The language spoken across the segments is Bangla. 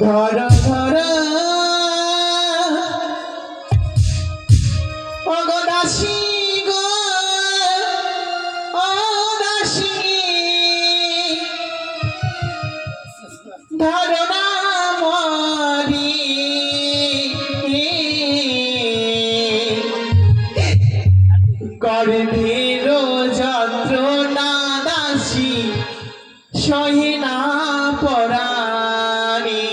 ধরা ধরা অগদাসী গো অদাসী ধারণা মরি গর্ভের যন্ত্রণা দাসী সহিনা পরাণী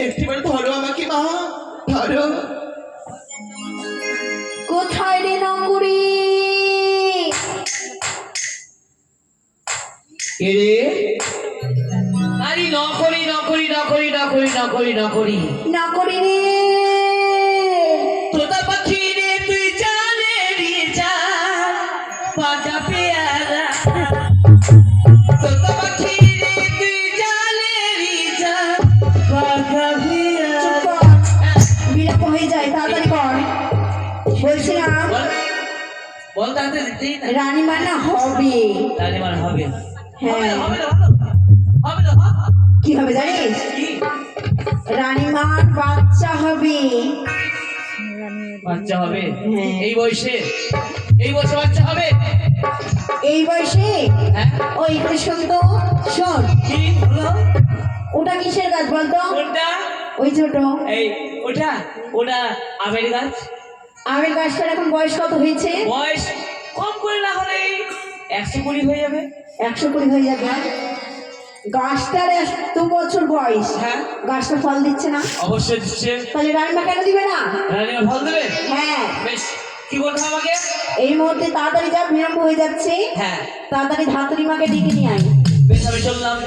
একটিবার ধরো আমাকে মা, ধরো। কোথায় রে নকুরি? এরে আরে নকরি নকরি নকরি নকরি নকরি নকরি নকুরি রে, তোতা পাখি রে তুই জানে রে যা পাকা পেয়ারা, তোতা পাখি রে তুই জানে রে যা পাকা পেয়ারা। বিরক্ত হয়ে যায়, তাড়াতাড়ি কর। বলছিলাম বল তাড়াতাড়ি দিতেই না। রানীমা না হবে। রানীমার হবে? হ্যাঁ, হবে না হবে না। কি হবে জানিস? কি রানীমার বাচ্চা হবে। বাচ্চা হবে? হ্যাঁ। এই বয়সে বাচ্চা হবে? এই বয়সে হ্যাঁ। ও ওই একটু শোন তো, শোন। কি হলো? ওটা কিসের গাছ বলতো? কোনটা? ওই ছোট এই ওটা ওটা আমের গাছ। আমের গাছটার এখন বয়স কত হয়েছে? বয়স কম করে না হলে 120 হয়ে যাবে। 120 হয়ে যাবে। গাছটার 100 বছর বয়স, হ্যাঁ গাছটা ফল দিচ্ছে না, অবশ্যই দিচ্ছে। তাহলে রান্না কেন দিবে না? রানীমা ফল দেবে? হ্যাঁ, বেশ, কি বলতে হবে আমাকে? এই মুহূর্তে তাড়াতাড়ি যা, বিলম্ব হয়ে যাচ্ছে। হ্যাঁ তাড়াতাড়ি ধাতুরি মাকে ডেকে নিয়ে আয়। বেশ, আমি চললাম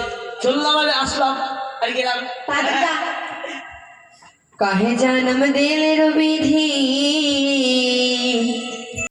চললাম আর আসলাম আর গেলাম। তাড়াতাড়ি যা। काहे जन्म दिल विधि